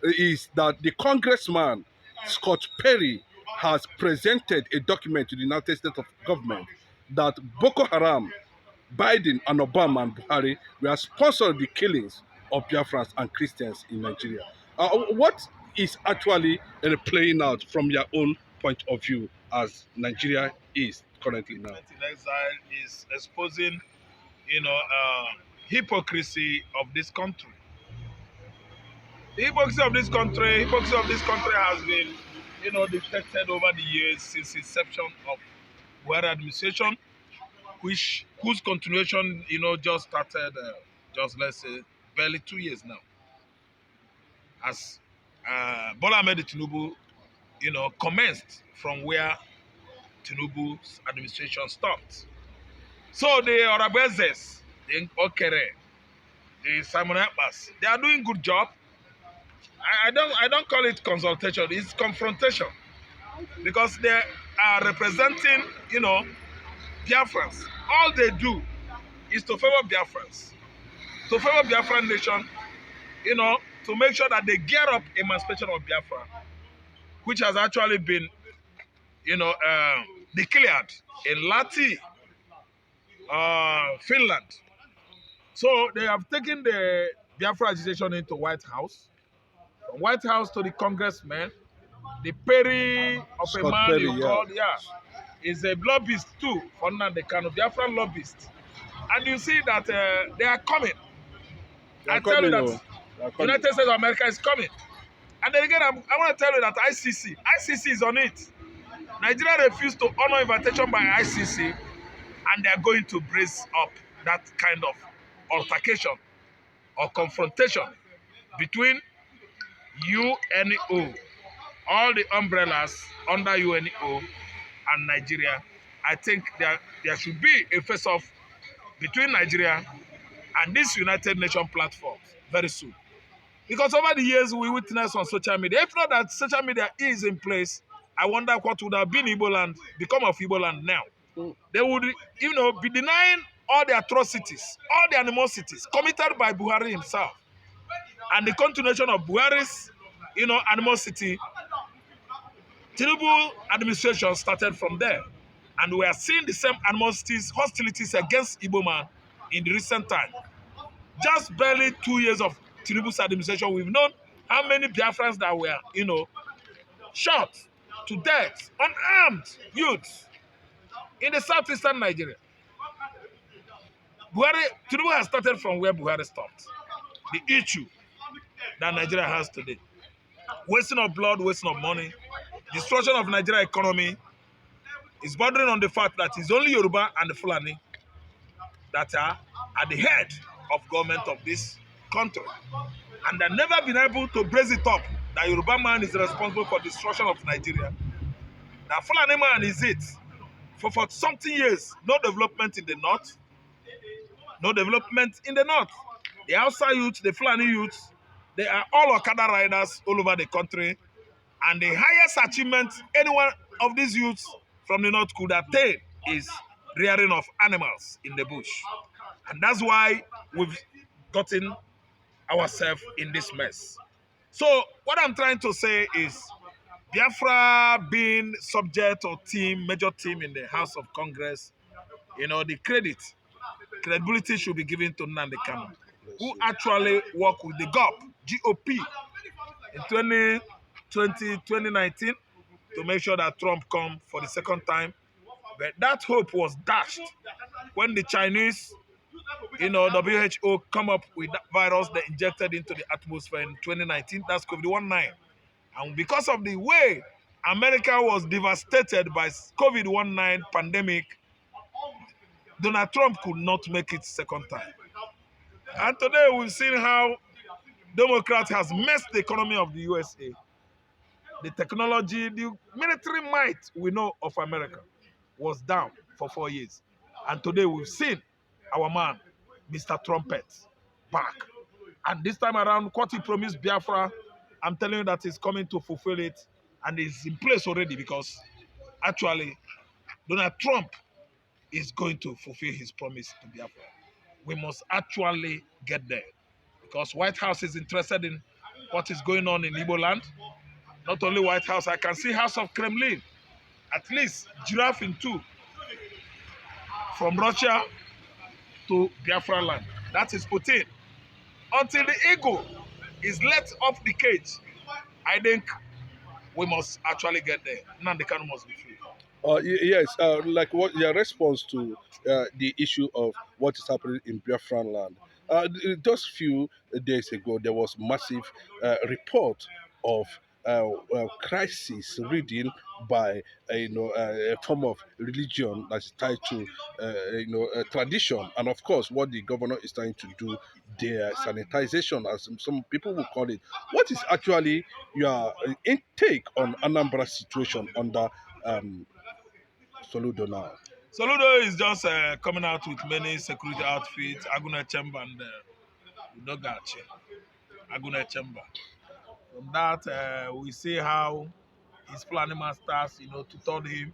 is that the congressman, Scott Perry, has presented a document to the United States of government that Boko Haram, Biden, and Obama and Buhari were sponsoring the killings of Biafrans and Christians in Nigeria. What is actually playing out from your own point of view as Nigeria is currently now? In exile is exposing, hypocrisy of this country. The hypocrisy of this country has been, detected over the years since inception of Buhari administration, whose continuation, just started, just let's say, barely 2 years now, as Bola Ahmed Tinubu, commenced from where Tinubu's administration stopped. So the Orabuezes, the Okere, the Simon Ekpas, they are doing good job. I don't call it consultation, it's confrontation. Because they are representing, Biafrans. All they do is to favor Biafrans, to favor Biafran nation, to make sure that they gear up emancipation of Biafra, which has actually been, declared in Lati, Finland. So they have taken the Biafra agitation into White House, from White House to the congressmen. The Perry of Scott a man Perry, you called, is a lobbyist too, for the kind of Biafran lobbyist. And you see that they are coming. I tell you that United States of America is coming. And then again, I want to tell you that ICC is on it. Nigeria refused to honor invitation by ICC, and they are going to brace up that kind of altercation or confrontation between UNO, all the umbrellas under UNO, and Nigeria. I think there should be a face-off between Nigeria and this United Nations platform very soon. Because over the years, we witnessed on social media, if not that social media is in place, I wonder what would have been Igbo land, become of Igbo land now. They would, be denying all the atrocities, all the animosities committed by Buhari himself. And the continuation of Buhari's, animosity. Tinubu administration started from there. And we are seeing the same animosities, hostilities against Igbo man in the recent time. Just barely 2 years of Tinubu's administration, we've known how many Biafrans that were, shot to death, unarmed youths in the southeastern Nigeria. Tinubu has started from where Buhari stopped. The issue that Nigeria has today. Wasting of blood, wasting of money, destruction of Nigeria economy is bordering on the fact that it's only Yoruba and the Fulani that are at the head of government of this country. And they've never been able to brace it up that Yoruba man is responsible for destruction of Nigeria. That Fulani man is it. For something years, no development in the north. No development in the north. The Hausa youth, the Fulani youth, they are all Okada riders all over the country. And the highest achievement any one of these youths from the north could attain is rearing of animals in the bush. And that's why we've gotten ourselves in this mess. So what I'm trying to say is Biafra being subject or major team in the House of Congress, the credibility should be given to Nnamdi Kanu, who actually worked with the GOP in 2019 to make sure that Trump come for the second time. But that hope was dashed when the Chinese, WHO come up with that virus they injected into the atmosphere in 2019. That's COVID-19. And because of the way America was devastated by COVID-19 pandemic, Donald Trump could not make it second time. And today we've seen how Democrat has messed the economy of the USA. The technology, the military might we know of America was down for 4 years. And today we've seen our man, Mr. Trumpet, back. And this time around, what he promised Biafra, I'm telling you that he's coming to fulfill it. And it's in place already because actually Donald Trump is going to fulfill his promise to Biafra. We must actually get there because White House is interested in what is going on in Igbo land. Not only White House, I can see House of Kremlin. At least giraffe in two. From Russia to Biafra land. That is Putin. Until the ego is let off the cage, I think we must actually get there. Nnamdi Kanu must be free. Yes, like what your response to the issue of what is happening in Biafran land. Just few days ago, there was massive report of crisis reading by a form of religion that is tied to tradition, and of course, what the governor is trying to do, their sanitization, as some people will call it. What is actually your intake on Anambra situation under Soludo now? Soludo is just coming out with many security outfits, Aguna Chamber and Udogachi. Aguna Chamber. From that, we see how his planning masters, tutored him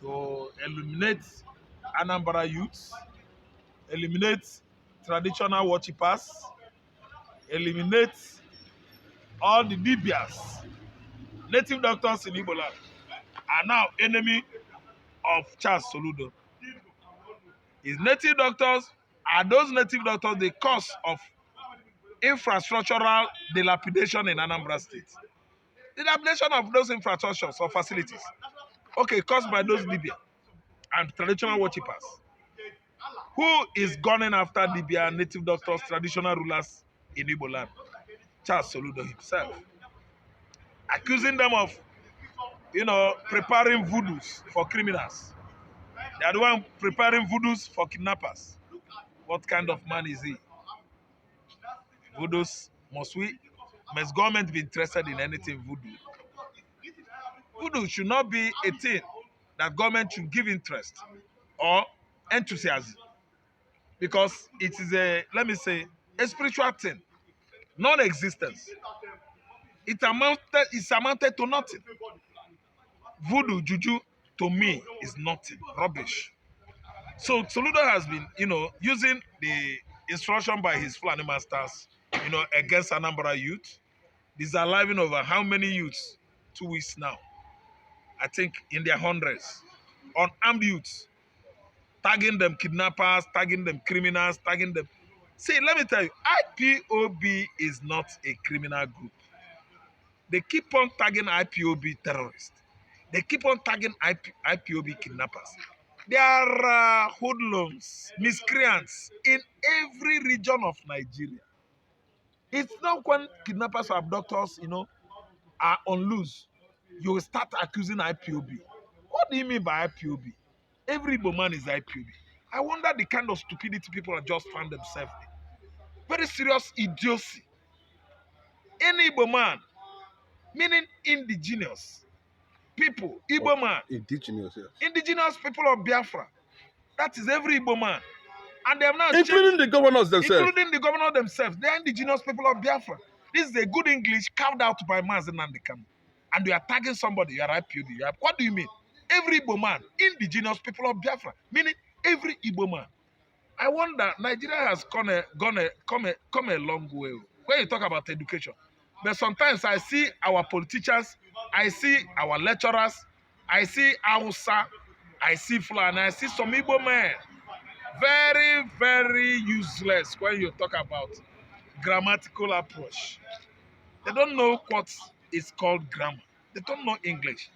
to eliminate Anambra youths, eliminate traditional worshippers, eliminate all the Libyans, native doctors in Igbo land, are now enemy of Charles Soludo. His native doctors are those native doctors the cause of infrastructural dilapidation in Anambra State. The dilapidation of those infrastructures or facilities, okay, caused by those Libya and traditional worshippers. Who is gunning after Libya native doctors, traditional rulers in Igbo land? Charles Soludo himself. Accusing them of, preparing voodoos for criminals. They are the one preparing voodoos for kidnappers. What kind of man is he? Voodoos, must government be interested in anything voodoo? Voodoo should not be a thing that government should give interest or enthusiasm, because it is a spiritual thing, non-existence. It's amounted to nothing. Voodoo, juju, to me is nothing, rubbish. So Soludo has been, using the instruction by his Fulani masters, against Anambra youth, disaliving over how many youths? 2 weeks now. I think in their hundreds. Unarmed youths. Tagging them kidnappers, tagging them criminals, tagging them. See, let me tell you, IPOB is not a criminal group. They keep on tagging IPOB terrorists. They keep on tagging IPOB kidnappers. There are hoodlums, miscreants in every region of Nigeria. It's not when kidnappers or abductors, are on loose, you will start accusing IPOB. What do you mean by IPOB? Every Igbo man is IPOB. I wonder the kind of stupidity people have just found themselves in. Very serious idiocy. Any Igbo man, meaning indigenous people, Igbo man. Indigenous, yes. Indigenous people of Biafra. That is every Igbo man. And they have now Including the governors themselves. Including the governor themselves. They are indigenous people of Biafra. This is a good English carved out by Mazen Nnamdi Kanu. And you are tagging somebody, you are IPOB. What do you mean? Every Igbo man, indigenous people of Biafra, meaning every Igbo man. I wonder, Nigeria has come a long way when you talk about education. But sometimes I see our politicians, I see our lecturers, I see Hausa, I see Fulani, I see some Igbo men. Very, very useless when you talk about grammatical approach. They don't know what is called grammar. They don't know English.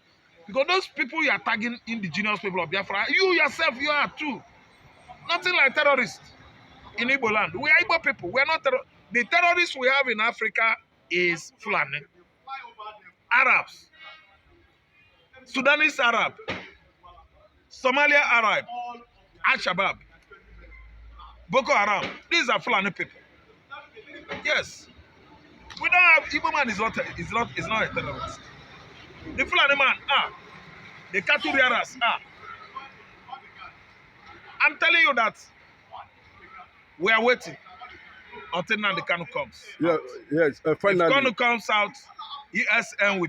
Because those people you are tagging indigenous people of Biafra, you yourself, you are too. Nothing like terrorists in Igbo land. We are Igbo people. We are not terrorists. The terrorists we have in Africa is Fulani, Arabs, Sudanese Arab, Somalia Arab, Al-Shabaab, Boko Haram. These are Fulani people. Yes. We don't have Igbo man is not a terrorist. The Fulani man, the cattle rearers, I'm telling you that we are waiting until Nnamdi Kanu comes. Yeah, yes. Finally, if Kanu comes out, ESN will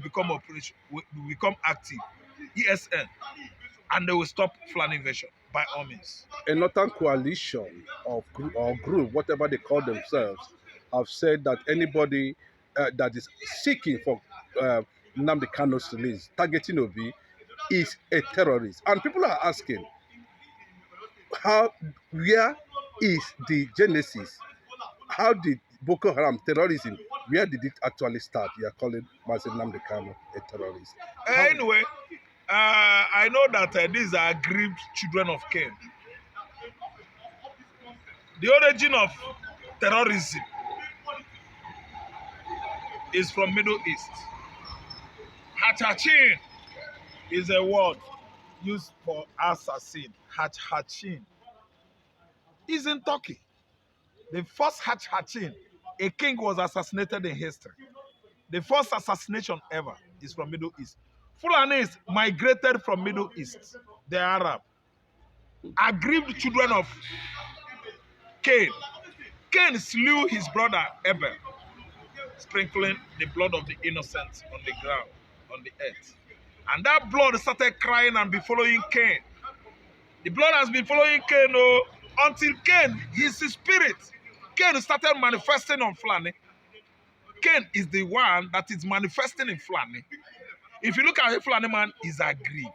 become active. ESN, and they will stop Fulani invasion by all means. A northern coalition of or group, whatever they call themselves, have said that anybody that is seeking for Nnamdi Kano's release, targeting Obi, is a terrorist. And people are asking, how, where is the genesis? How did Boko Haram terrorism, where did it actually start? You are calling Mazen Nnamdi Kano a terrorist. How, Anyway, I know that these are aggrieved children of Cain. The origin of terrorism is from Middle East. Hachachin is a word used for assassin. Hachachin is in Turkey. The first Hachachin, a king was assassinated in history. The first assassination ever is from Middle East. Fulanis migrated from Middle East, the Arab. Aggrieved children of Cain. Cain slew his brother Abel, sprinkling the blood of the innocent on the ground, on the earth. And that blood started crying and be following Cain. The blood has been following Cain until Cain, his spirit, Cain started manifesting on Fulani. Cain is the one that is manifesting in Fulani. If you look at a Fulani man, he's aggrieved.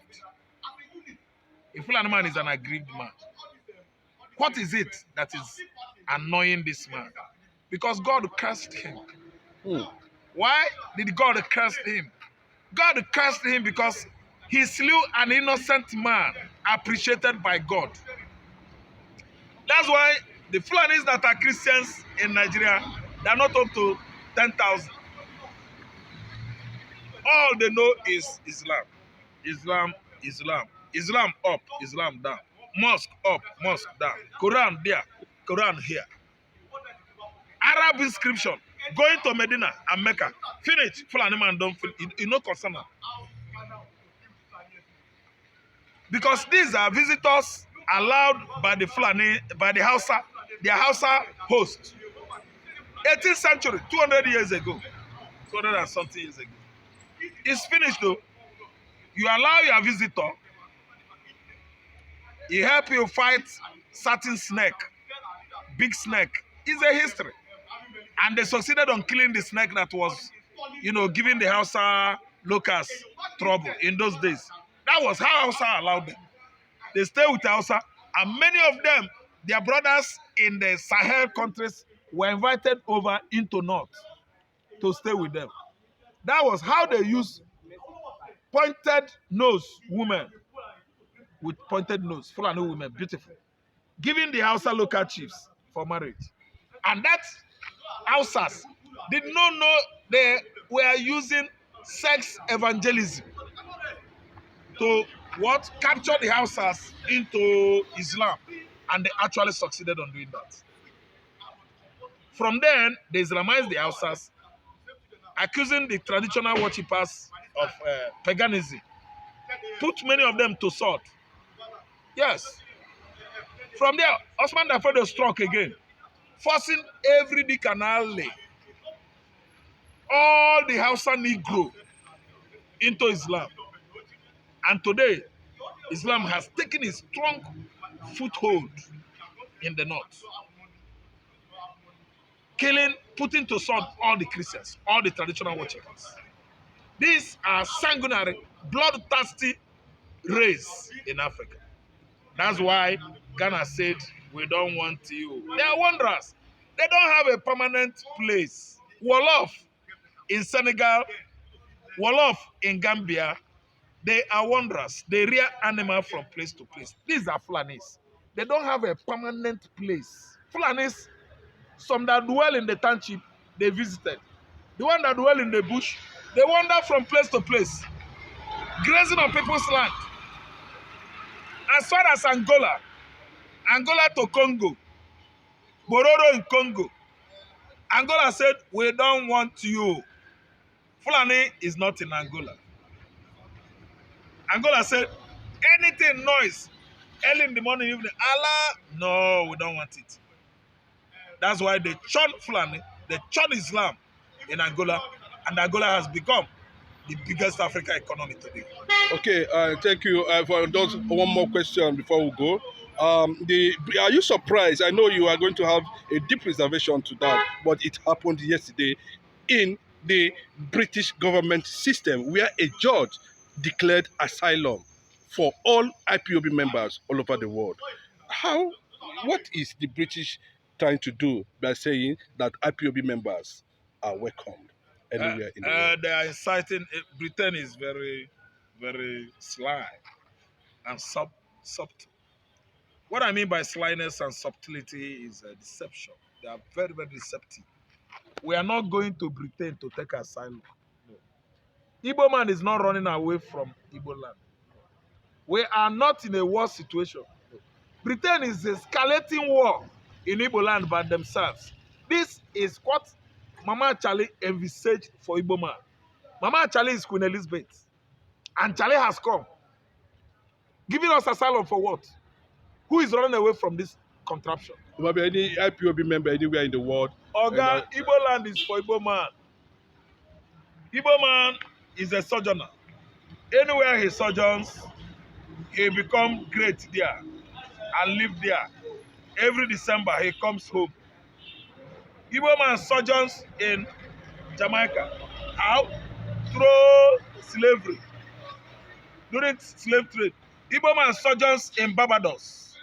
A Fulani man is an aggrieved man. What is it that is annoying this man? Because God cursed him. Why did God curse him? God cursed him because he slew an innocent man appreciated by God. That's why the Fulanis that are Christians in Nigeria, they are not up to 10,000. All they know is Islam. Islam, Islam. Islam up, Islam down. Mosque up, mosque down. Quran there, Quran here. Arab inscription, going to Medina and Mecca. Finish, Fulani man don't finish. You know concern. Because these are visitors allowed by the Fulani, by the Hausa, their Hausa host. 18th century, 200 years ago. 200 and something years ago. It's finished though. You allow your visitor, he help you fight certain snake, big snake. It's a history. And they succeeded on killing the snake that was, giving the Hausa locals trouble in those days. That was how Hausa allowed them. They stay with Hausa, and many of them, their brothers in the Sahel countries, were invited over into North to stay with them. That was how they used pointed nose women with pointed nose, Fulani women, beautiful, giving the Hausa local chiefs for marriage. And that Hausas did not know they were using sex evangelism to capture the Hausas into Islam, and they actually succeeded on doing that. From then, they Islamized the Hausas, accusing the traditional worshippers of paganism, put many of them to sword. Yes. From there, Osman Dafoe struck again, forcing every Dick and alley, all the Hausa Negro into Islam. And today, Islam has taken a strong foothold in the north, killing, putting to sword all the Christians, all the traditional worshippers. These are sanguinary, bloodthirsty race in Africa. That's why Ghana said, we don't want you. They are wanderers. They don't have a permanent place. Wolof in Senegal, Wolof in Gambia, they are wanderers. They rear animals from place to place. These are Fulanis. They don't have a permanent place. Fulanis, some that dwell in the township, they visited. The one that dwell in the bush, they wander from place to place, grazing on people's land. As far as Angola to Congo, Bororo in Congo, Angola said, we don't want you. Fulani is not in Angola. Angola said, anything noise, early in the morning, evening, Allah, no, we don't want it. That's why they churn Fulani, they churn Islam in Angola, and Angola has become the biggest African economy today. Okay, thank you for those. One more question before we go. Are you surprised? I know you are going to have a deep reservation to that, but it happened yesterday in the British government system where a judge declared asylum for all IPOB members all over the world. What is the British trying to do by saying that IPOB members are welcomed anywhere in the world? They are inciting. Britain is very, very sly and subtle. What I mean by slyness and subtlety is deception. They are very, very deceptive. We are not going to Britain to take asylum. No. Igbo man is not running away from Igbo land. We are not in a war situation. No. Britain is escalating war in Igbo land by themselves. This is what Mama Charlie envisaged for Igbo man. Mama Charlie is Queen Elizabeth. And Charlie has come. Giving us asylum for what? Who is running away from this contraption? There might be any IPOB member anywhere in the world. Oga, Igbo land is for Igbo man. Igbo man is a sojourner. Anywhere he sojourns, he become great there and live there. Every December, he comes home. Igbo man sojourns in Jamaica. How? Through slavery. During slave trade. Igbo man sojourns in Barbados.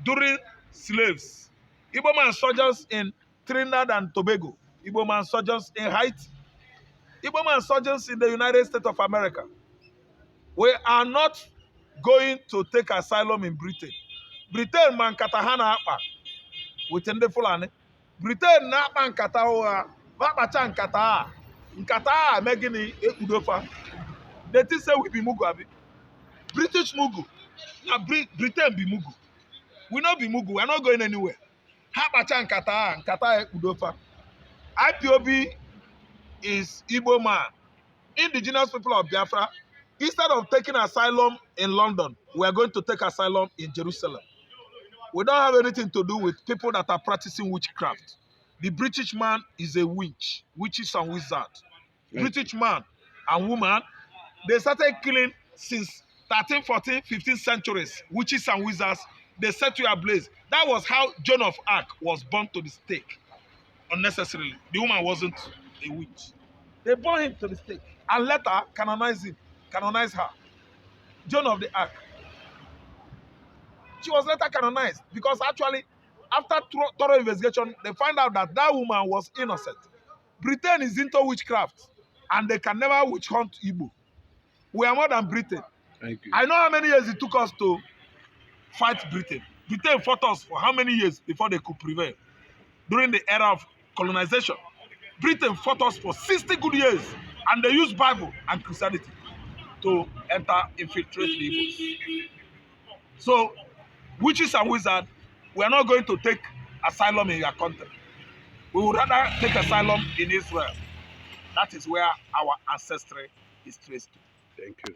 During slaves. Igbo man sojourns in Trinidad and Tobago. Igbo man sojourns in Haiti. Igbo man sojourns in the United States of America. We are not going to take asylum in Britain. Britain man katahana apa with ndị Fulani. Britain na apa nkata ụgha, bakpacha nkata a megini ekpudofa. They think say we be Mugu abi. British Mugu. Na Britain be Mugu. We not be Mugu. We are not going anywhere. Ha kpacha nkata ekpudofa. IPOB is Igbo man. Indigenous people of Biafra. Instead of taking asylum in London, we are going to take asylum in Jerusalem. We don't have anything to do with people that are practicing witchcraft. The British man is a witch, witches and wizards. British man and woman, they started killing since 13, 14, 15 centuries. Witches and wizards, they set you ablaze. That was how Joan of Arc was burned to the stake unnecessarily. The woman wasn't a witch. They burned him to the stake and later canonize her. Joan of the Arc. She was later canonized because actually, after thorough investigation, they find out that that woman was innocent. Britain is into witchcraft, and they can never witch hunt Igbo. We are more than Britain. Thank you. I know how many years it took us to fight Britain. Britain fought us for how many years before they could prevail? During the era of colonization. Britain fought us for 60 good years, and they used Bible and Christianity to infiltrate the Igbos. So, witches and wizards, we are not going to take asylum in your country. We would rather take asylum in Israel. That is where our ancestry is traced to. Thank you.